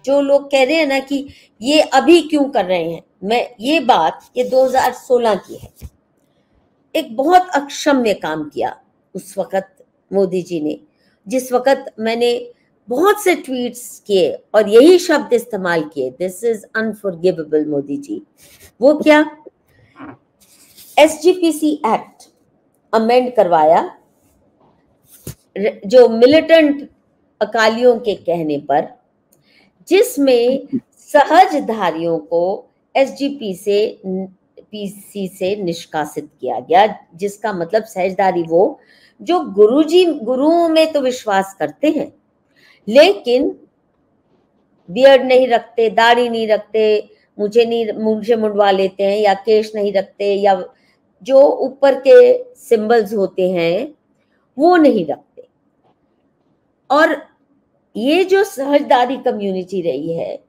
जो लोग कह रहे हैं ना कि ये अभी क्यों कर रहे हैं, मैं ये बात ये 2016 की है। एक बहुत अक्षम्य काम किया उस वक्त मोदी जी ने, जिस वक्त मैंने बहुत से ट्वीट्स किए और यही शब्द इस्तेमाल किए, this is unforgivable Modi ji. वो क्या, एसजीपीसी एक्ट अमेंड करवाया, जो मिलिटेंट अकालियों के कहने पर, जिसमें सहजधारियों को एसजीपी से पीसी से निष्कासित किया गया, जिसका मतलब सहजधारी वो जो गुरुओं में तो विश्वास करते हैं लेकिन बियर्ड नहीं रखते, दाढ़ी नहीं रखते, मुझे मुंडवा लेते हैं, या केश नहीं रखते, या जो ऊपर के सिंबल्स होते हैं वो नहीं रखते। और ये जो सहजदारी कम्युनिटी रही है,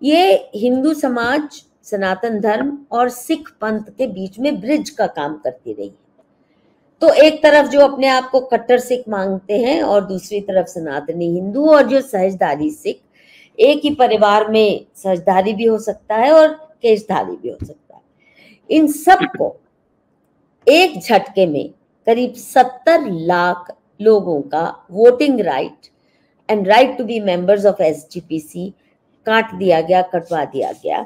ये हिंदू समाज, सनातन धर्म और सिख पंथ के बीच में ब्रिज का काम करती रही। तो एक तरफ जो अपने आप को कट्टर सिख मांगते हैं और दूसरी तरफ सनातनी हिंदू, और जो सहजधारी सिख, एक ही परिवार में सहजधारी भी हो सकता है और केशधारी भी हो सकता है। इन सबको एक झटके में करीब 70 लाख लोगों का voting right and right to be members of SGPC काट दिया गया, कटवा दिया गया,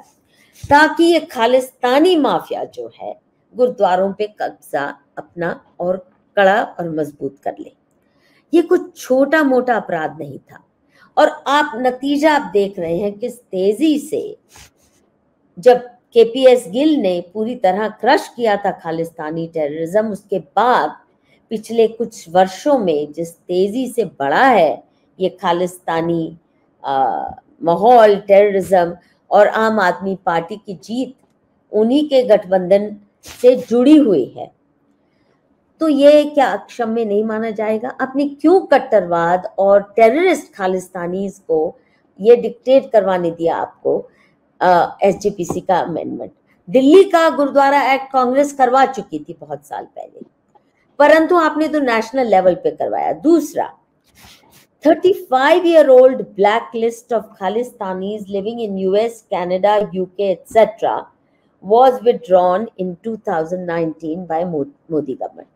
ताकि ये खालिस्तानी माफिया जो है गुरुद्वारों पे कब्जा अपना और कड़ा और मजबूत कर ले। ये कुछ छोटा मोटा अपराध नहीं था। और आप नतीजा आप देख रहे हैं किस तेजी से, जब केपीएस गिल ने पूरी तरह क्रश किया था खालिस्तानी टेररिज्म, उसके बाद पिछले कुछ वर्षों में जिस तेजी से बढ़ा है ये खालिस्तानी माहौल, टेररिज्म, और आम आदमी पार्टी की जीत उन्हीं के गठबंधन से जुड़ी हुई है, तो ये क्या अक्षम्य नहीं माना जाएगा? अपनी क्यों कट्टरवाद और टेररिस्ट खालिस्तानीज को ये डिक्टेट करवाने दिया आपको एसजीपीसी का अमेंडमेंट? दिल्ली का गुरुद्वारा एक्ट कांग्रेस करवा चुकी थी बहुत साल पहले, परंतु आपने तो नेशनल लेवल पे करवाया। दूसरा, 35-year-old blacklist of Khalistanis living in US, Canada, UK, etc. was withdrawn in 2019 by Modi government.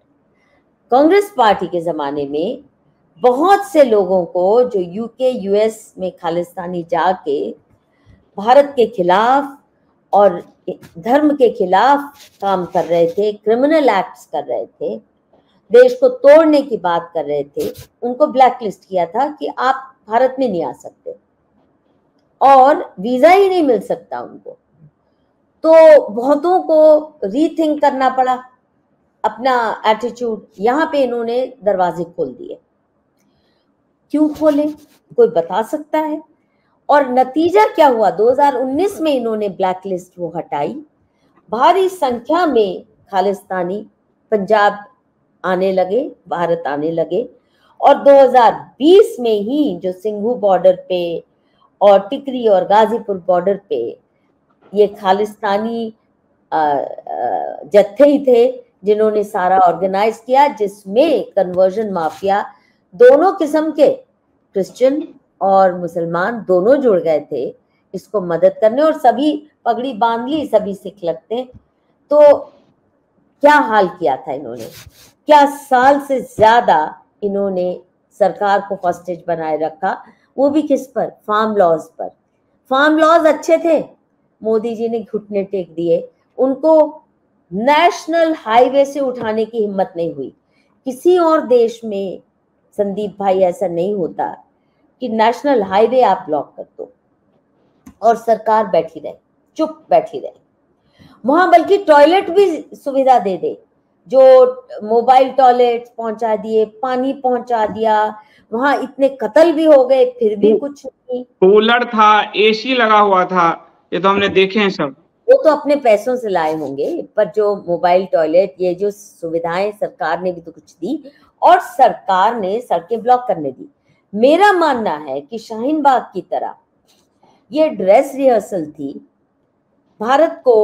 Congress party के जमाने में बहुत से लोगों को जो यूके यूएस में खालिस्तानी जाके भारत के खिलाफ और धर्म के खिलाफ काम कर रहे थे, क्रिमिनल एक्ट्स कर रहे थे, देश को तोड़ने की बात कर रहे थे, उनको ब्लैकलिस्ट किया था कि आप भारत में नहीं आ सकते और वीजा ही नहीं मिल सकता उनको। तो बहुतों को रीथिंक करना पड़ा अपना एटीट्यूड। यहाँ पे इन्होंने दरवाजे खोल दिए। क्यों खोले, कोई बता सकता है? और नतीजा क्या हुआ? 2019 में इन्होंने ब्लैकलिस्ट वो हटाई, भारी संख्या में खालिस्तानी पंजाब आने लगे, भारत आने लगे, और 2020 में ही जो सिंघू बॉर्डर पे और टिकरी और गाजीपुर बॉर्डर पे ये खालिस्तानी जत्थे ही थे जिन्होंने सारा ऑर्गेनाइज किया, जिसमें कन्वर्जन माफिया दोनों किस्म के, क्रिश्चियन और मुसलमान दोनों जुड़ गए थे इसको मदद करने, और सभी पगड़ी बांध ली, सभी सिख लगते। तो क्या हाल किया था इन्होंने? क्या साल से ज्यादा इन्होंने सरकार को हॉस्टेज बनाए रखा, वो भी किस पर? फार्म लॉज पर। फार्म लॉज अच्छे थे, मोदी जी ने घुटने टेक दिए, उनको नेशनल हाईवे से उठाने की हिम्मत नहीं हुई। किसी और देश में संदीप भाई ऐसा नहीं होता कि नेशनल हाईवे आप ब्लॉक कर दो और सरकार बैठी रहे, चुप बैठी रहे। वहां बल्कि टॉयलेट भी सुविधा दे दे, जो मोबाइल टॉयलेट पहुंचा दिए, पानी पहुंचा दिया। वहां इतने कत्ल भी हो गए फिर भी कुछ नहीं। कूलर था, एसी लगा हुआ था, ये तो हमने देखे हैं सब। वो तो अपने पैसों से लाए होंगे, पर जो मोबाइल टॉयलेट, ये जो सुविधाएं सरकार ने भी तो कुछ दी, और सरकार ने सड़कें ब्लॉक करने दी। मेरा मानना है कि शाहीन बाग की तरह ये ड्रेस रिहर्सल थी भारत को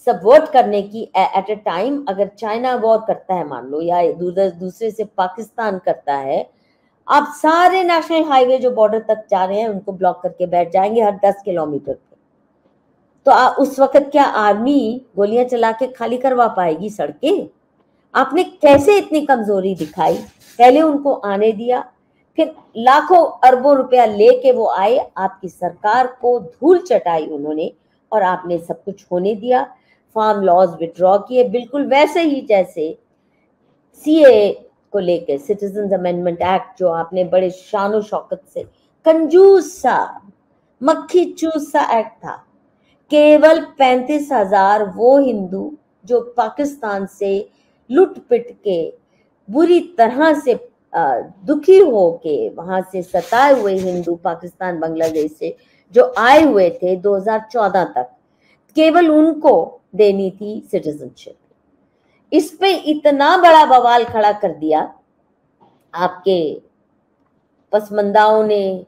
सबवर्ट करने की एट ए टाइम। अगर चाइना वॉर करता है मान लो, या दूसरे से पाकिस्तान करता है, आप सारे नेशनल हाईवे जो बॉर्डर तक जा रहे हैं उनको ब्लॉक करके बैठ जाएंगे हर 10 किलोमीटर पे। तो उस वक्त क्या आर्मी गोलियां चला के खाली करवा पाएगी सड़कें? आपने कैसे इतनी कमजोरी दिखाई? पहले उनको आने दिया, फिर लाखों अरबों रुपया लेके वो आए, आपकी सरकार को धूल चटाई उन्होंने और आपने सब कुछ होने दिया। फार्म लॉज विड्रॉ किए, बिल्कुल वैसे ही जैसे सीए को लेके सिटीजन अमेंडमेंट एक्ट जो आपने बड़े शानो शौकत से, कंजूस सा मक्खी चूस सा एक्ट था। केवल 35,000 वो हिंदू जो पाकिस्तान से लुट पिट के बुरी तरह से दुखी हो के वहां से सताए हुए हिंदू पाकिस्तान बांग्लादेश से जो आए हुए थे 2014 तक, केवल उनको देनी थी सिटीजनशिप। इस पे इतना बड़ा बवाल खड़ा कर दिया आपके पसमंदाओं ने,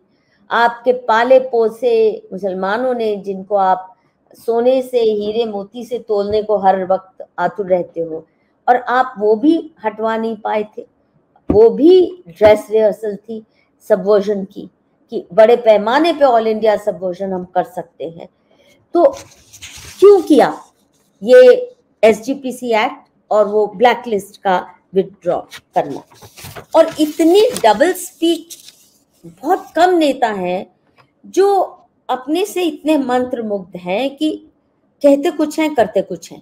आपके पाले पोसे मुसलमानों ने, जिनको आप सोने से हीरे मोती से तोलने को हर वक्त आतुर रहते हो, और आप वो भी हटवा नहीं पाए थे। वो भी ड्रेस रिहर्सल थी सबवर्जन की, कि बड़े पैमाने पे ऑल इंडिया सबवर्जन हम कर सकते हैं। तो क्यों किया ये एसजीपीसी एक्ट और वो ब्लैक लिस्ट का विथड्रॉ करना? और इतनी डबल स्पीच बहुत कम नेता हैं जो अपने से इतने मंत्रमुग्ध हैं कि कहते कुछ हैं करते कुछ हैं।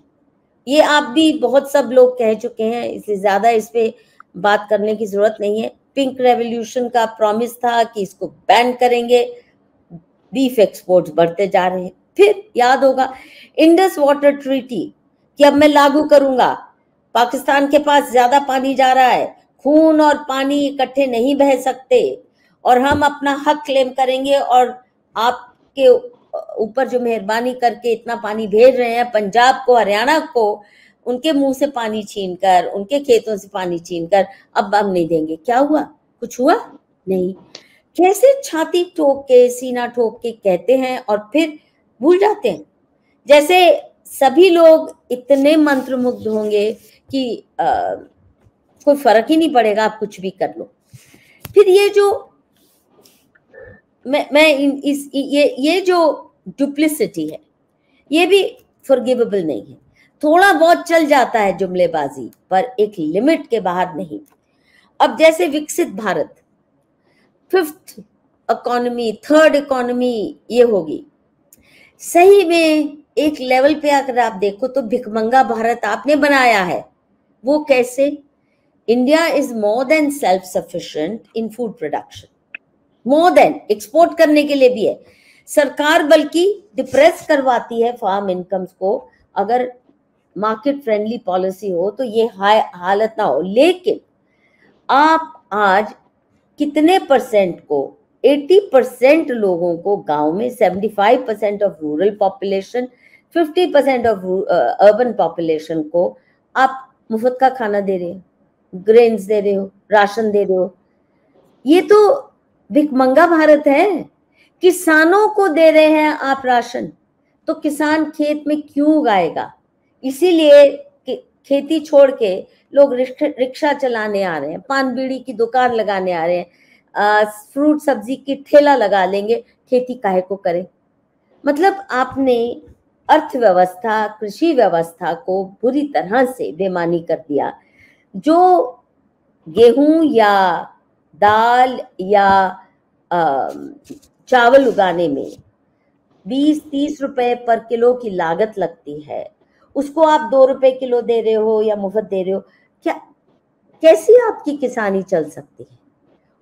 ये आप भी बहुत सब लोग कह चुके हैं, इसलिए ज्यादा इस पे बात करने की जरूरत नहीं है। पिंक रेवोल्यूशन का प्रॉमिस था कि इसको बैन करेंगे, बीफ एक्सपोर्ट्स बढ़ते जा रहे हैं। फिर याद होगा इंडस वाटर ट्रीटी कि अब मैं लागू करूंगा, पाकिस्तान के पास ज्यादा पानी जा रहा है, खून और पानी इकट्ठे नहीं बह सकते, और हम अपना हक क्लेम करेंगे, और आपके ऊपर जो मेहरबानी करके इतना पानी भेज रहे हैं पंजाब को, हरियाणा को, उनके मुंह से पानी छीनकर, उनके खेतों से पानी छीनकर अब हम नहीं देंगे। क्या हुआ? कुछ हुआ नहीं। कैसे छाती ठोक के, सीना ठोक के कहते हैं और फिर भूल जाते हैं, जैसे सभी लोग इतने मंत्रमुग्ध होंगे कि कोई फर्क ही नहीं पड़ेगा, आप कुछ भी कर लो। फिर ये जो ये जो डुप्लिसिटी है, ये भी फॉरगिवेबल नहीं है। थोड़ा बहुत चल जाता है जुमलेबाजी, पर एक लिमिट के बाहर नहीं। अब जैसे विकसित Bharat, 5th economy, 3rd economy ये होगी, सही में एक लेवल पे अगर आप देखो तो भिखमंगा भारत आपने बनाया है। वो कैसे? India is more than self sufficient in food production, more than, export करने के लिए भी है। सरकार बल्कि डिप्रेस करवाती है फार्म इनकम्स को, अगर मार्केट फ्रेंडली पॉलिसी हो तो ये हालत ना हो। लेकिन आप आज कितने परसेंट को, 80% लोगों को गांव में, 75% of rural population, 50% of urban population को आप मुफ्त का खाना दे रहे हो, ग्रेन्स दे रहे हो, राशन दे रहे हो। ये तो भिखमंगा भारत है। किसानों को दे रहे हैं आप राशन, तो किसान खेत में क्यों उगाएगा? इसीलिए खेती छोड़ के लोग रिक्शा चलाने आ रहे हैं, पान बीड़ी की दुकान लगाने आ रहे हैं, फ्रूट सब्जी की ठेला लगा लेंगे, खेती काहे को करें? मतलब आपने अर्थव्यवस्था, कृषि व्यवस्था को बुरी तरह से बेमानी कर दिया। जो गेहूं या दाल या चावल उगाने में 20-30 रुपए पर किलो की लागत लगती है, उसको आप 2 रुपए किलो दे रहे हो या मुफ्त दे रहे हो। क्या, कैसी आपकी किसानी चल सकती है?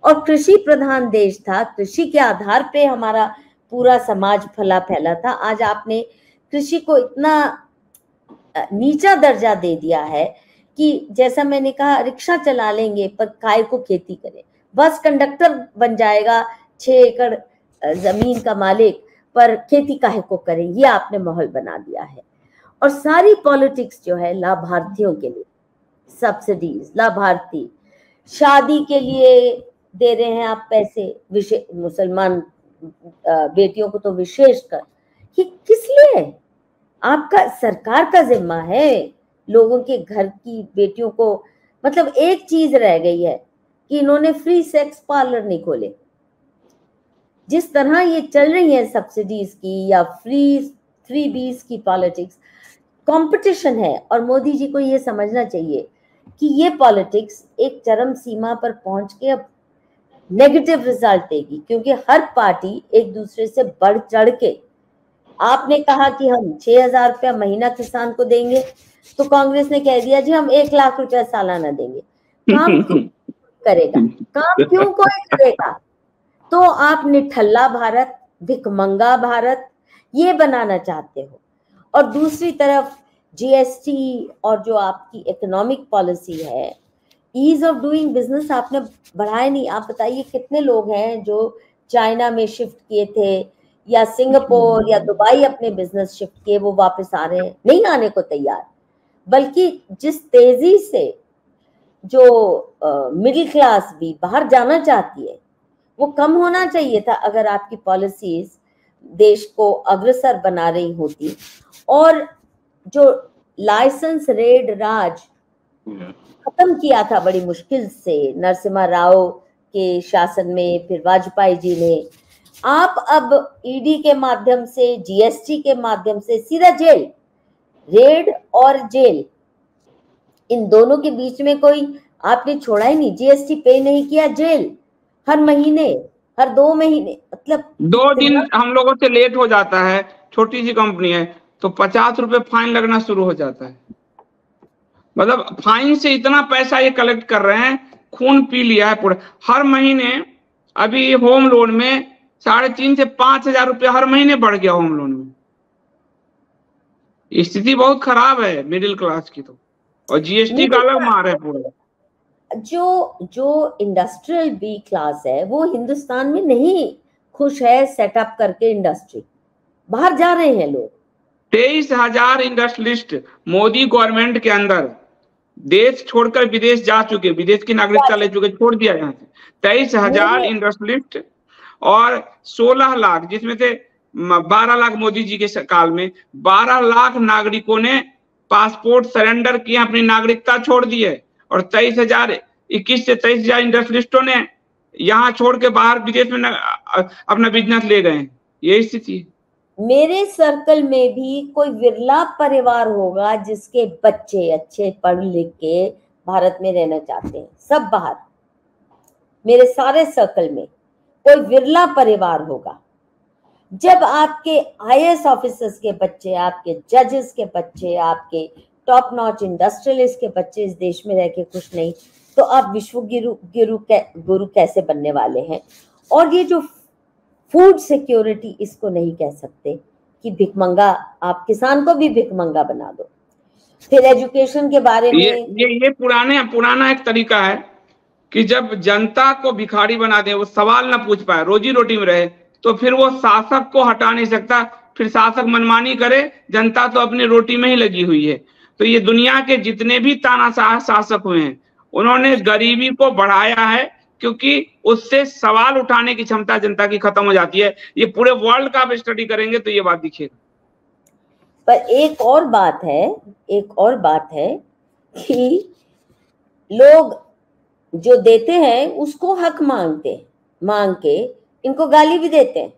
और कृषि प्रधान देश था, कृषि के आधार पे हमारा पूरा समाज फला फैला था। आज आपने कृषि को इतना नीचा दर्जा दे दिया है कि जैसा मैंने कहा, रिक्शा चला लेंगे पर काय को खेती करें, बस कंडक्टर बन जाएगा 6 एकड़ जमीन का मालिक, पर खेती काहे को करें, ये आपने माहौल बना दिया है। और सारी पॉलिटिक्स जो है लाभार्थियों के लिए, सब्सिडीज, लाभार्थी, शादी के लिए दे रहे हैं आप पैसे, मुसलमान बेटियों को तो विशेषकर। ये किस लिए? आपका सरकार का जिम्मा है लोगों के घर की बेटियों को। मतलब एक चीज रह गई है कि इन्होंने फ्री सेक्स पार्लर नहीं खोले। जिस तरह ये चल रही है सब्सिडीज की या फ्री बीज की पॉलिटिक्स, कंपटीशन है। और मोदी जी को ये समझना चाहिए कि ये पॉलिटिक्स एक चरम सीमा पर पहुंच के अब नेगेटिव रिजल्ट देगी, क्योंकि हर पार्टी एक दूसरे से बढ़ चढ़ के, आपने कहा कि हम 6,000 रुपया महीना किसान को देंगे, तो कांग्रेस ने कह दिया जी हम 1 लाख रुपया सालाना देंगे। काम क्यों करेगा? काम क्यों कोई करेगा? तो आप निठल्ला भारत, भिखमंगा भारत ये बनाना चाहते हो। और दूसरी तरफ जीएसटी और जो आपकी इकोनॉमिक पॉलिसी है, ईज ऑफ डूइंग बिजनेस आपने बढ़ाया नहीं। आप बताइए कितने लोग हैं जो चाइना में शिफ्ट किए थे या सिंगापुर या दुबई अपने बिजनेस शिफ्ट किए, वो वापस आ रहे हैं, नहीं आने को तैयार। बल्कि जिस तेजी से जो मिडिल क्लास भी बाहर जाना चाहती है, वो कम होना चाहिए था अगर आपकी पॉलिसीज देश को अग्रसर बना रही होती। और जो लाइसेंस रेड राज खत्म किया था बड़ी मुश्किल से नरसिम्हा राव के शासन में, फिर वाजपेयी जी ने, आप अब ईडी के माध्यम से, जीएसटी के माध्यम से सीधा जेल, रेड और जेल, इन दोनों के बीच में कोई आपने छोड़ा ही नहीं। जीएसटी पे नहीं किया, जेल हर महीने, हर 2 महीने, मतलब 2 दिन हम लोगों से लेट हो जाता है, छोटी सी कंपनी है तो 50 रुपए फाइन लगना शुरू हो जाता है। मतलब फाइन से इतना पैसा ये कलेक्ट कर रहे हैं, खून पी लिया है पूरा। हर महीने अभी होम लोन में 3,500 से 5,000 रुपया हर महीने बढ़ गया होम लोन में। स्थिति बहुत खराब है मिडिल क्लास की तो, और जीएसटी का अलग मार है पूरा। जो इंडस्ट्रियल बी क्लास है वो हिंदुस्तान में नहीं खुश है सेटअप करके इंडस्ट्री, बाहर जा रहे हैं लोग। 23,000 इंडस्ट्रियलिस्ट मोदी गवर्नमेंट के अंदर देश छोड़कर विदेश जा चुके, विदेश की नागरिकता ले चुके, छोड़ दिया यहाँ से 23,000 इंडस्ट्रियलिस्ट। और 16 लाख, जिसमें से 12 लाख मोदी जी के काल में 12 लाख नागरिकों ने पासपोर्ट सरेंडर किया, अपनी नागरिकता छोड़ दी है। और 21 से 23,000 इंडस्ट्रियलिस्टों ने यहाँ छोड़ के बाहर विदेश में अपना बिजनेस ले गए। यही स्थिति है। मेरे सर्कल में भी कोई विरला परिवार होगा जिसके बच्चे अच्छे पढ़ लिख के भारत में रहना चाहते हैं, सब बाहर। मेरे सारे सर्कल में कोई विरला परिवार होगा। जब आपके आईएएस ऑफिसर्स के बच्चे, आपके जजेस के बच्चे, आपके टॉप नॉच इंडस्ट्रियलिस्ट के बच्चे इस देश में रह के खुश नहीं, तो आप विश्व गुरु कैसे बनने वाले हैं? और ये जो फूड सिक्योरिटी, इसको नहीं कह सकते कि भिखमंगा, आप किसान को भी भिखमंगा बना दो। फिर एजुकेशन के बारे में ये पुराना एक तरीका है कि जब जनता को भिखारी बना दे, वो सवाल ना पूछ पाए, रोजी रोटी में रहे, तो फिर वो शासक को हटा नहीं सकता, फिर शासक मनमानी करे, जनता तो अपनी रोटी में ही लगी हुई है। तो ये दुनिया के जितने भी तानाशाह शासक हुए हैं, उन्होंने गरीबी को बढ़ाया है, क्योंकि उससे सवाल उठाने की क्षमता जनता की खत्म हो जाती है। ये पूरे वर्ल्ड का आप स्टडी करेंगे तो ये बात दिखेगा। पर एक और बात है कि लोग जो देते हैं उसको हक मांग के इनको गाली भी देते हैं।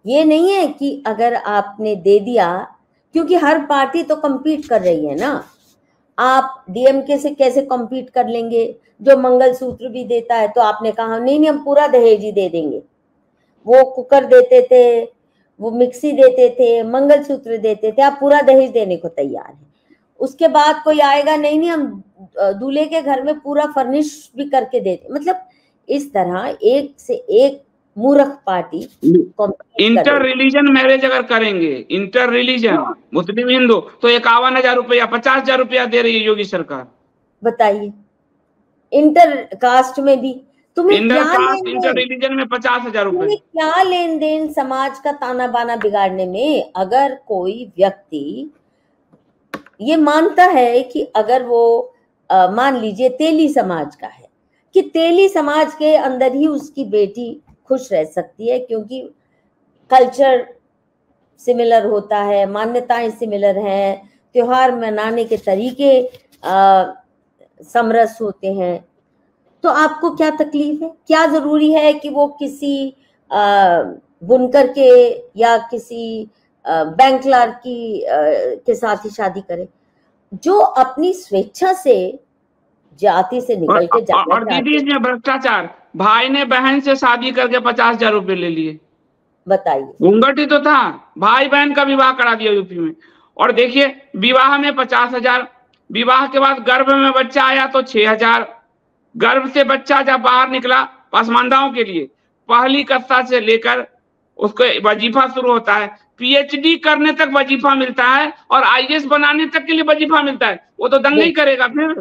ये नहीं है कि अगर आपने दे दिया, क्योंकि हर पार्टी तो कम्पीट कर रही है ना। आप डीएमके से कैसे कम्पीट कर लेंगे जो मंगलसूत्र भी देता है? तो आपने कहा नहीं हम पूरा दहेज ही दे देंगे। वो कुकर देते थे, वो मिक्सी देते थे, मंगलसूत्र देते थे, आप पूरा दहेज देने को तैयार है। उसके बाद कोई आएगा, नहीं हम दूल्हे के घर में पूरा फर्निश भी करके देते। मतलब इस तरह एक से एक मूर्ख पार्टी इंटर रिलीजन मैरिज अगर करेंगे, इंटर रिलीजन मुस्लिम हिंदू, तो 51,000 रुपया 50,000 रुपया दे रही है योगी सरकार। बताइए, इंटर कास्ट में भी तुम्हें इंटर रिलीजन में 50,000 रुपए, क्या लेन देन समाज का ताना बाना बिगाड़ने में? अगर कोई व्यक्ति ये मानता है कि अगर वो मान लीजिए तेली समाज का है, कि तेली समाज के अंदर ही उसकी बेटी खुश रह सकती है, क्योंकि कल्चर सिमिलर होता है, मान्यताएं सिमिलर हैं, त्योहार मनाने के तरीके समरस होते हैं, तो आपको क्या तकलीफ है? क्या जरूरी है कि वो किसी बुनकर के या किसी बैंक क्लर्क की के साथ ही शादी करे? जो अपनी स्वेच्छा से जाति से निकल के जाना और दीदी इसमें भ्रष्टाचार, भाई ने बहन से शादी करके 50,000 रुपए ले लिए। बताइए, घूंघट ही तो था, भाई बहन का विवाह करा दिया यूपी में। और देखिए विवाह में 50,000, विवाह के बाद गर्भ में बच्चा आया तो 6,000, गर्भ से बच्चा जब बाहर निकला पसमानदाओं के लिए पहली कक्षा से लेकर उसको वजीफा शुरू होता है, पीएचडी करने तक वजीफा मिलता है और आईएएस बनाने तक के लिए वजीफा मिलता है। वो तो दंगा ही करेगा फिर।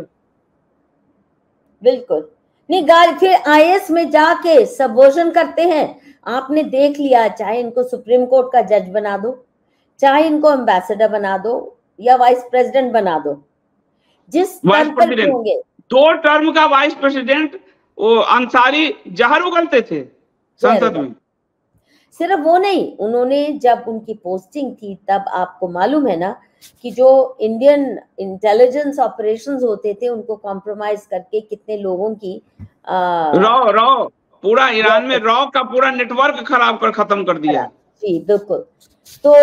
बिल्कुल नहीं, फिर आईएएस में जाके सबोजन करते हैं। आपने देख लिया, चाहे इनको सुप्रीम कोर्ट का जज बना दो, चाहे इनको एम्बेसडर बना दो या वाइस प्रेसिडेंट बना दो, जिस वाइस प्रेसिडेंट, 2 टर्म का वाइस प्रेसिडेंट, वो अंसारी जहर उगलते थे संसद में। सिर्फ वो नहीं, उन्होंने जब उनकी पोस्टिंग थी तब आपको मालूम है ना कि जो इंडियन इंटेलिजेंस ऑपरेशंस होते थे उनको कॉम्प्रोमाइज करके कितने लोगों की रॉ पूरा ईरान में रॉ का पूरा नेटवर्क खराब कर खत्म कर दिया। जी बिल्कुल। तो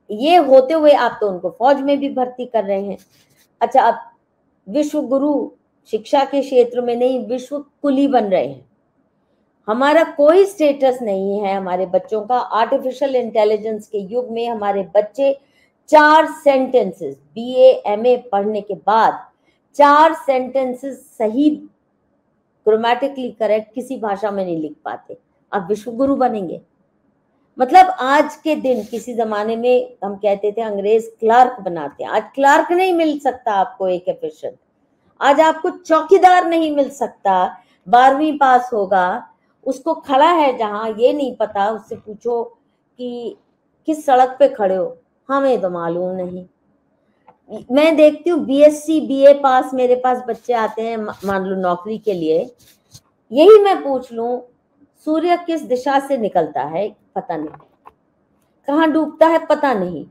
ये होते हुए आप तो उनको फौज में भी भर्ती कर रहे हैं। अच्छा, अब विश्व गुरु शिक्षा के क्षेत्र में नहीं, विश्व कुली बन रहे हैं। हमारा कोई स्टेटस नहीं है हमारे बच्चों का। आर्टिफिशियल इंटेलिजेंस के युग में हमारे बच्चे 4 सेंटेंसेस बीए एमए पढ़ने के बाद 4 सेंटेंसेस सही ग्रामेटिकली करेक्ट किसी भाषा में नहीं लिख पाते। अब विश्व गुरु बनेंगे मतलब आज के दिन, किसी जमाने में हम कहते थे अंग्रेज क्लर्क बनाते हैं, आज क्लर्क नहीं मिल सकता आपको एक एफिशिएंट, आज आपको चौकीदार नहीं मिल सकता। 12वीं पास होगा, उसको खड़ा है जहां ये नहीं पता, उससे पूछो कि किस सड़क पे खड़े हो, हमें तो मालूम नहीं। मैं देखती हूँ बीएससी बीए पास मेरे पास बच्चे आते हैं, मान लो नौकरी के लिए, यही मैं पूछ लूं सूर्य किस दिशा से निकलता है पता नहीं, कहाँ डूबता है पता नहीं,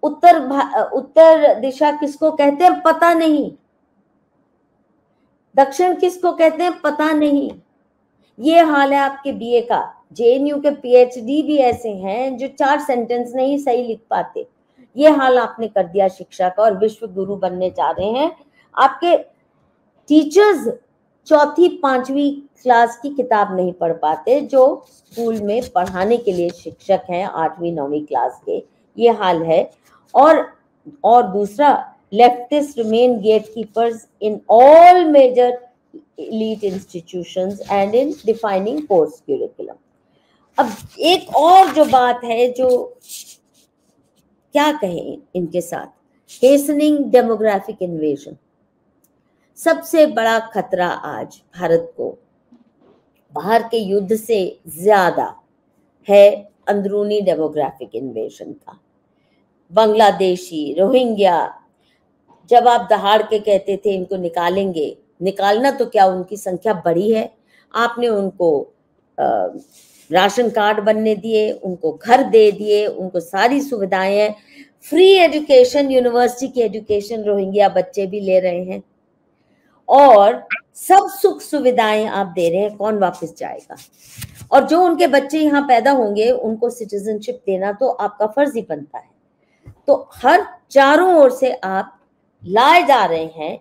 उत्तर दिशा किसको कहते हैं पता नहीं, दक्षिण किसको कहते हैं पता नहीं। ये हाल है आपके बीए का। जेएनयू के पीएचडी भी ऐसे हैं जो 4 सेंटेंस नहीं सही लिख पाते। ये हाल आपने कर दिया शिक्षा का, और विश्व गुरु बनने जा रहे हैं। आपके टीचर्स 4वीं 5वीं क्लास की किताब नहीं पढ़ पाते जो स्कूल में पढ़ाने के लिए शिक्षक हैं 8वीं 9वीं क्लास के, ये हाल है। और दूसरा, leftist remain gatekeepers in all major elite institutions and in defining course curriculum। अब एक और जो बात है, जो क्या कहें इनके साथ, hastening demographic invasion। सबसे बड़ा खतरा आज भारत को बाहर के युद्ध से ज्यादा है अंदरूनी डेमोग्राफिक इन्वेजन का। बांग्लादेशी, रोहिंग्या, जब आप दहाड़ के कहते थे इनको निकालेंगे, निकालना तो क्या, उनकी संख्या बढ़ी है। आपने उनको राशन कार्ड बनने दिए, उनको घर दे दिए, उनको सारी सुविधाएं हैं, फ्री एजुकेशन, यूनिवर्सिटी की एजुकेशन रोहिंग्या बच्चे भी ले रहे हैं, और सब सुख सुविधाएं आप दे रहे हैं। कौन वापस जाएगा? और जो उनके बच्चे यहाँ पैदा होंगे उनको सिटीजनशिप देना तो आपका फर्ज ही बनता है। तो हर चारों ओर से आप लाए जा रहे हैं,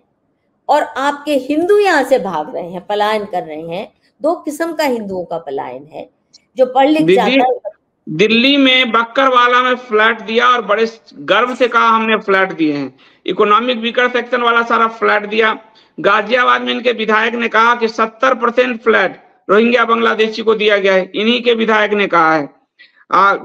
और आपके हिंदू यहाँ से भाग रहे हैं, पलायन कर रहे हैं। 2 किस्म का हिंदुओं का पलायन है, जो पढ़ लिख जाता है। दिल्ली में बक्करवाला में फ्लैट दिया और बड़े गर्व से कहा हमने फ्लैट दिए हैं। इकोनॉमिक वीकर सेक्शन वाला सारा फ्लैट दिया। गाजियाबाद में इनके विधायक ने कहा कि 70% फ्लैट रोहिंग्या बांग्लादेशी को दिया गया है, इन्हीं के विधायक ने कहा है।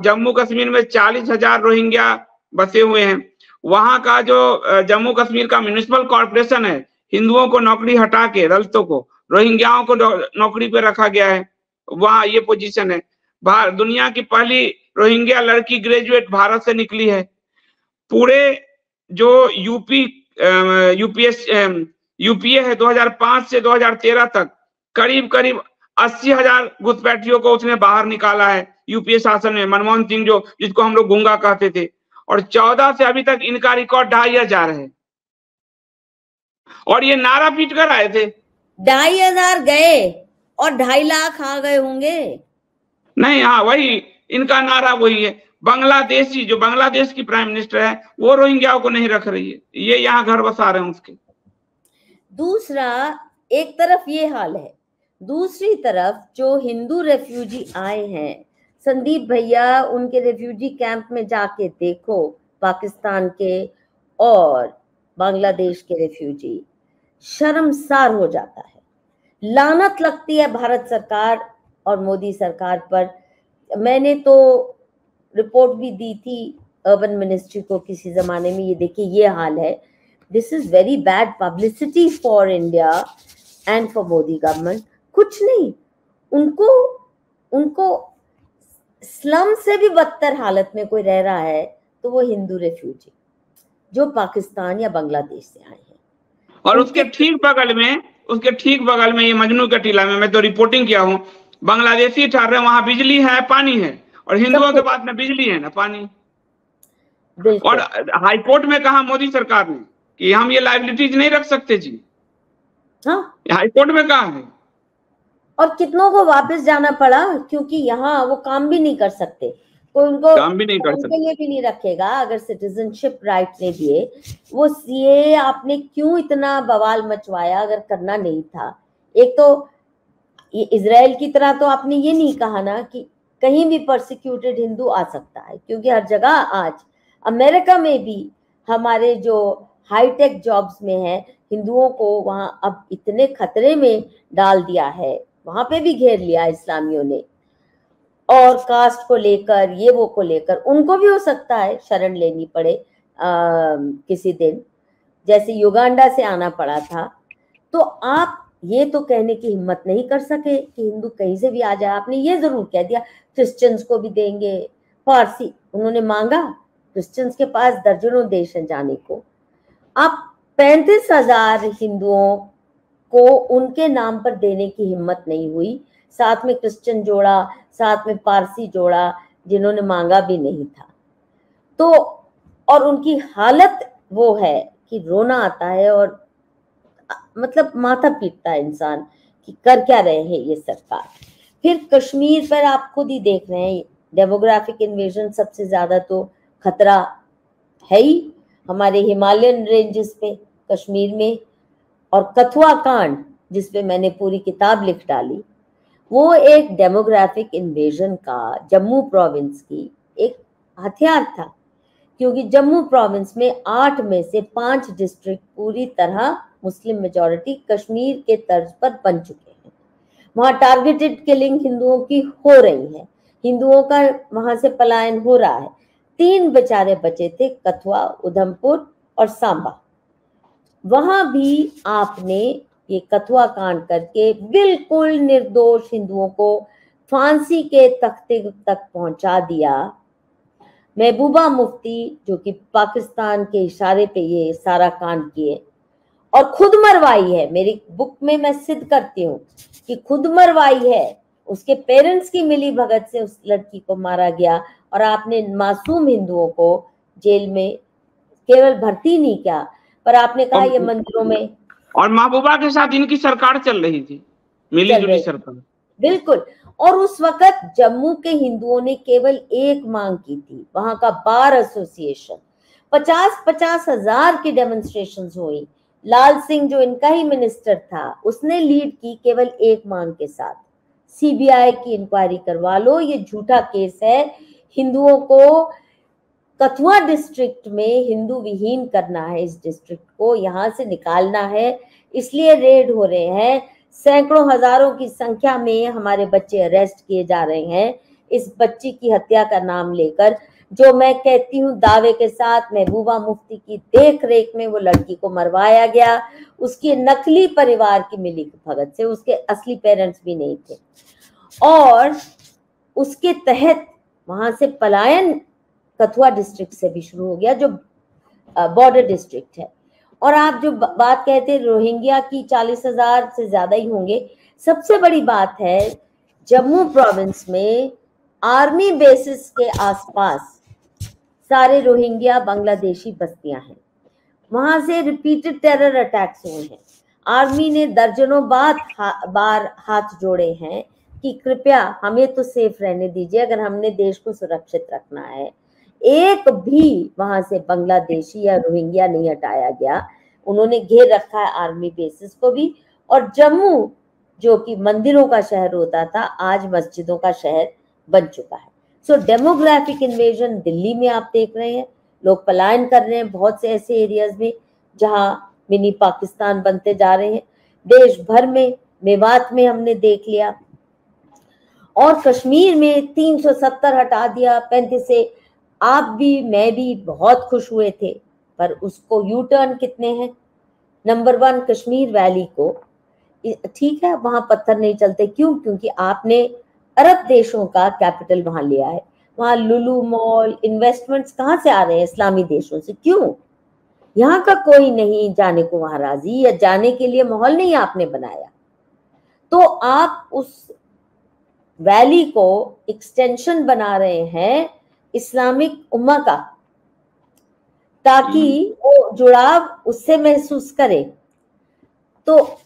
जम्मू कश्मीर में 40,000 रोहिंग्या बसे हुए हैं। वहां का जो जम्मू कश्मीर का म्युनिसिपल कॉर्पोरेशन है, हिंदुओं को नौकरी हटा के दलितों को, रोहिंग्याओं को नौकरी पे रखा गया है। वहां ये पोजीशन है। दुनिया की पहली रोहिंग्या लड़की ग्रेजुएट भारत से निकली है। पूरे जो यूपीए है 2005 से 2013 तक करीब 80,000 घुसपैठियों को उसने बाहर निकाला है यूपीए शासन में। मनमोहन सिंह जिसको हम लोग गूंगा कहते थे, और 14 से अभी तक इनका रिकॉर्ड 2,500 है। और ये नारा पीट कर आए थे 2,500 गए और 2.5 लाख आ गए होंगे। नहीं, हाँ वही इनका नारा वही है। बांग्लादेशी, जो बांग्लादेश की प्राइम मिनिस्टर है, वो रोहिंग्याओं को नहीं रख रही है, ये यहाँ घर बसा रहे हैं उसके। दूसरा, एक तरफ ये हाल है, दूसरी तरफ जो हिंदू रेफ्यूजी आए हैं, संदीप भैया, उनके रेफ्यूजी कैंप में जाके देखो, पाकिस्तान के और बांग्लादेश के रेफ्यूजी, शर्मसार हो जाता है। लानत लगती है भारत सरकार और मोदी सरकार पर। मैंने तो रिपोर्ट भी दी थी अर्बन मिनिस्ट्री को किसी जमाने में, ये देखिए ये हाल है। This is very bad publicity for India and for Modi government. कुछ नहीं, उनको स्लम से भी बदतर हालत में कोई रह रहा है तो वो हिंदू रेफ्यूजी जो पाकिस्तान या बांग्लादेश से आए हैं। और उसके ठीक बगल में ये मजनू का टीला में मैं तो रिपोर्टिंग किया हूँ, बांग्लादेशी ठहर रहे, वहां बिजली है, पानी है, और हिंदुओं के पास ना बिजली है ना पानी। और हाईकोर्ट में कहा मोदी सरकार ने कि हम ये लायबिलिटीज नहीं रख सकते जी। हाँ, हाईकोर्ट में कहा है। और कितनों को वापस जाना पड़ा, क्योंकि यहाँ वो काम भी नहीं कर सकते, कोई उनको काम भी नहीं कर सकते, लिए भी नहीं रखेगा अगर सिटीजनशिप राइट नहीं दिए। वो सीए आपने क्यों इतना बवाल मचवाया अगर करना नहीं था? एक तो ये इजराइल की तरह तो आपने ये नहीं कहा ना कि कहीं भी परसिक्यूटेड हिंदू आ सकता है, क्योंकि हर जगह आज अमेरिका में भी हमारे जो हाईटेक जॉब्स में है हिंदुओं को वहां अब इतने खतरे में डाल दिया है, वहां पे भी घेर लिया इस्लामियों ने। और कास्ट को लेकर, ये वो को लेकर उनको भी हो सकता है शरण लेनी पड़े किसी दिन, जैसे युगांडा से आना पड़ा था। तो आप ये तो कहने की हिम्मत नहीं कर सके कि हिंदू कहीं से भी आ जाए। आपने ये जरूर कह दिया क्रिश्चियंस को भी देंगे, फारसी उन्होंने मांगा, क्रिश्चियंस के पास दर्जनों देश हैं जाने को। आप 35,000 हिंदुओं को उनके नाम पर देने की हिम्मत नहीं हुई, साथ में क्रिश्चियन जोड़ा, साथ में पारसी जोड़ा जिन्होंने मांगा भी नहीं था। तो और उनकी हालत वो है कि रोना आता है और मतलब माथा पीटता है इंसान कि कर क्या रहे हैं ये सरकार। फिर कश्मीर पर आप खुद ही देख रहे हैं, डेमोग्राफिक इन्वेजन सबसे ज्यादा तो खतरा है ही हमारे हिमालयन रेंजेस पे, कश्मीर में। और कथुआ कांड जिसपे मैंने पूरी किताब लिख डाली, वो एक डेमोग्राफिक इन्वेजन का जम्मू प्रोविंस की एक हथियार था, क्योंकि जम्मू प्रोविंस में 8 में से 5 डिस्ट्रिक्ट पूरी तरह मुस्लिम मेजॉरिटी कश्मीर के तर्ज पर बन चुके हैं। वहां टारगेटेड किलिंग हिंदुओं की हो रही है, हिंदुओं का वहां से पलायन हो रहा है। 3 बेचारे बचे थे, कथुआ, उधमपुर और सांबा। वहां भी आपने ये कथुआ कांड करके बिल्कुल निर्दोष हिंदुओं को फांसी के तख्ते तक पहुंचा दिया। महबूबा मुफ्ती जो कि पाकिस्तान के इशारे पे ये सारा कांड किए और खुद मरवाई है, मेरी बुक में मैं सिद्ध करती हूँ कि खुद मरवाई है, उसके पेरेंट्स की मिली भगत से उस लड़की को मारा गया। और आपने मासूम हिंदुओं को जेल में केवल भर्ती नहीं किया, पर आपने कहा ये मंदिरों में। और महबूबा के साथ इनकी सरकार चल रही थी, मिली जुली सरकार, बिल्कुल। और उस वक्त जम्मू के हिंदुओं ने केवल एक मांग की थी, वहां का बार एसोसिएशन, 50-50 हजार की डेमोन्स्ट्रेशंस हुई। लाल सिंह जो इनका ही मिनिस्टर था उसने लीड की केवल एक मांग के साथ, सीबीआई की इंक्वायरी करवा लो, ये झूठा केस है, हिंदुओं को कथुआ डिस्ट्रिक्ट में हिंदू विहीन करना है, इस डिस्ट्रिक्ट को यहां से निकालना है, इसलिए रेड हो रहे हैं। सैकड़ों हजारों की संख्या में हमारे बच्चे अरेस्ट किए जा रहे हैं इस बच्ची की हत्या का नाम लेकर, जो मैं कहती हूँ दावे के साथ महबूबा मुफ्ती की देख रेख में वो लड़की को मरवाया गया, उसके नकली परिवार की मिली भगत से, उसके असली पेरेंट्स भी नहीं थे। और उसके तहत वहां से पलायन कथुआ डिस्ट्रिक्ट से भी शुरू हो गया जो बॉर्डर डिस्ट्रिक्ट है। और आप जो बात कहते हैं रोहिंग्या की 40,000 से ज्यादा ही होंगे, सबसे बड़ी बात है जम्मू प्रोविंस में आर्मी बेसिस के आसपास सारे रोहिंग्या बांग्लादेशी बस्तियां हैं, वहां से रिपीटेड टेरर अटैक्स हुए हैं। आर्मी ने दर्जनों बार हाथ जोड़े हैं कि कृपया हमें तो सेफ रहने दीजिए, अगर हमने देश को सुरक्षित रखना है। एक भी वहां से बांग्लादेशी या रोहिंग्या नहीं हटाया गया। उन्होंने घेर रखा है आर्मी बेसिस को भी। और जम्मू जो कि मंदिरों का शहर होता था, आज मस्जिदों का शहर बन चुका है। सो डेमोग्राफिक इन्वेजन दिल्ली में आप देख रहे हैं, लोग पलायन कर रहे हैं बहुत से ऐसे एरियाज में जहां मिनी पाकिस्तान बनते जा रहे हैं। देश भर में, मेवात में हमने देख लिया, और कश्मीर में 370 हटा दिया 35 से। आप भी मैं भी बहुत खुश हुए थे, पर उसको यू टर्न कितने हैं? नंबर 1 कश्मीर वैली को, ठीक है वहां पत्थर नहीं चलते, क्यों? क्योंकि आपने अरब देशों का कैपिटल वहां लिया है। वहां लुलु मॉल, इन्वेस्टमेंट्स कहां से आ रहे हैं? इस्लामी देशों से। क्यों? यहाँ का कोई नहीं जाने को वहां राजी, या जाने के लिए माहौल नहीं आपने बनाया। तो आप उस वैली को एक्सटेंशन बना रहे हैं इस्लामिक उम्मा का, ताकि वो जुड़ाव उससे महसूस करे। तो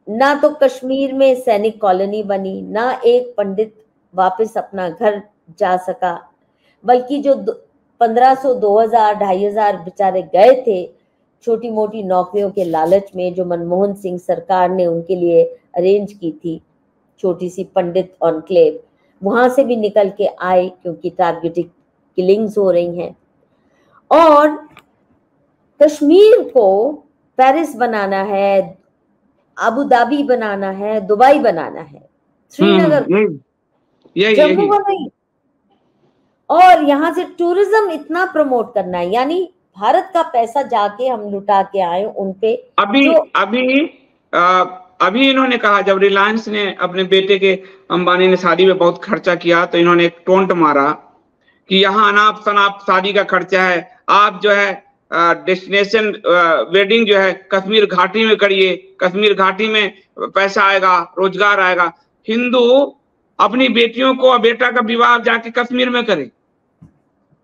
ना तो कश्मीर में सैनिक कॉलोनी बनी, ना एक पंडित वापस अपना घर जा सका, बल्कि जो 1500, 2000, 2500 बेचारे गए थे छोटी मोटी नौकरियों के लालच में, जो मनमोहन सिंह सरकार ने उनके लिए अरेंज की थी, छोटी सी पंडित एन्क्लेव, वहां से भी निकल के आए क्योंकि टारगेटेड किलिंग्स हो रही हैं। और कश्मीर को पेरिस बनाना है, अबू धाबी बनाना है, दुबई बनाना है, श्रीनगर, जम्मू को नहीं। और यहाँ से टूरिज्म इतना प्रमोट करना है, यानी भारत का पैसा जाके हम लुटा के आए उनपे। अभी इन्होंने कहा, जब रिलायंस ने अपने बेटे के अंबानी ने शादी में बहुत खर्चा किया, तो इन्होंने एक टोंट मारा कि यहाँ अनाप शनाप शादी का खर्चा है, आप जो है डेस्टिनेशन वेडिंग जो है कश्मीर घाटी में करिए, कश्मीर घाटी में पैसा आएगा, रोजगार आएगा। हिंदू अपनी बेटियों को और बेटा का विवाह जाके कश्मीर में करे,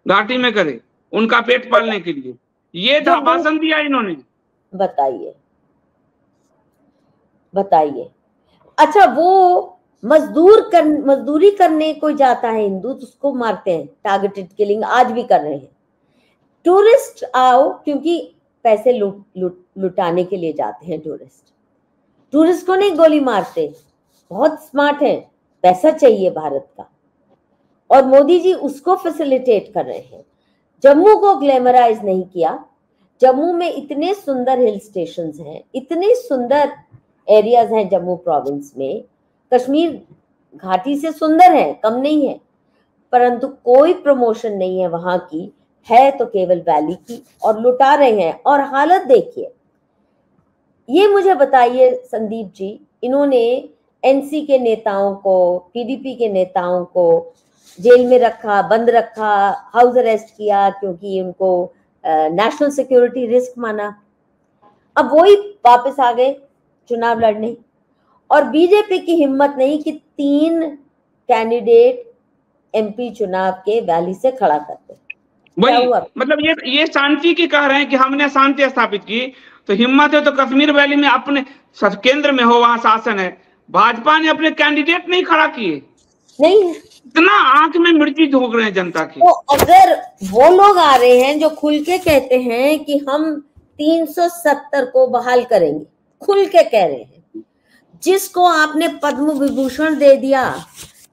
घाटी में करे, उनका पेट पालने के लिए। ये भाषण दिया इन्होंने। बताइए। अच्छा, वो मजदूरी करने कोई जाता है हिंदू तो उसको मारते हैं, टारगेटेड किलिंग आज भी कर रहे हैं। टूरिस्ट आओ, क्योंकि पैसे लुटाने के लिए जाते हैं टूरिस्ट को नहीं गोली मारते, बहुत स्मार्ट है, पैसा चाहिए भारत का, और मोदी जी उसको फैसिलिटेट कर रहे हैं। जम्मू को ग्लैमराइज नहीं किया। जम्मू में इतने सुंदर हिल स्टेशंस हैं, इतने सुंदर एरियाज हैं जम्मू प्रोविंस में, कश्मीर घाटी से सुंदर है, कम नहीं है, परंतु कोई प्रमोशन नहीं है वहां की, है तो केवल वैली की, और लुटा रहे हैं। और हालत देखिए, ये मुझे बताइए संदीप जी, इन्होंने एनसी के नेताओं को, पीडीपी के नेताओं को जेल में रखा, बंद रखा, हाउस अरेस्ट किया, क्योंकि उनको नेशनल सिक्योरिटी रिस्क माना। अब वही वापस आ गए चुनाव लड़ने, और बीजेपी की हिम्मत नहीं कि 3 कैंडिडेट एमपी चुनाव के वैली से खड़ा करते। वही मतलब ये शांति की कह रहे हैं कि हमने शांति स्थापित की, तो हिम्मत है तो कश्मीर वैली में अपने केंद्र में हो, वहां शासन है, भाजपा ने अपने कैंडिडेट नहीं खड़ा किए, नहीं, इतना आंख में मिर्ची झोंक रहे हैं जनता की। तो अगर वो लोग आ रहे हैं जो खुल के कहते हैं कि हम 370 को बहाल करेंगे, खुल के कह रहे हैं, जिसको आपने पद्म विभूषण दे दिया,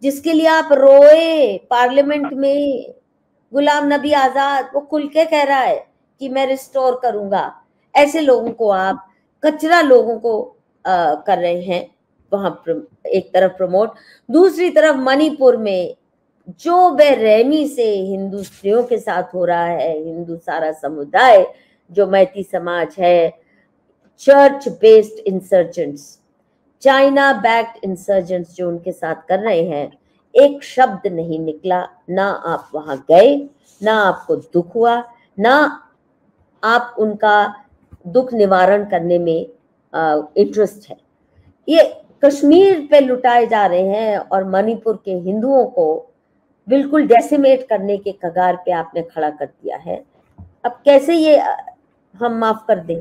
जिसके लिए आप रोए पार्लियामेंट में, गुलाम नबी आजाद, वो खुल के कह रहा है कि मैं रिस्टोर करूंगा। ऐसे लोगों को आप कचरा लोगों को कर रहे हैं वहां, एक तरफ प्रमोट, दूसरी तरफ मणिपुर में जो बेरहमी से हिंदू स्त्रियों के साथ हो रहा है, हिंदू सारा समुदाय जो मैती समाज है, church based insurgents, China backed insurgents जो उनके साथ कर रहे हैं, एक शब्द नहीं निकला। ना आप वहां गए, ना आपको दुख हुआ, ना आप उनका दुख निवारण करने में इंटरेस्ट है। ये कश्मीर पे लुटाए जा रहे हैं और मणिपुर के हिंदुओं को बिल्कुल डेसिमेट करने के कगार पे आपने खड़ा कर दिया है। अब कैसे ये हम माफ कर दें?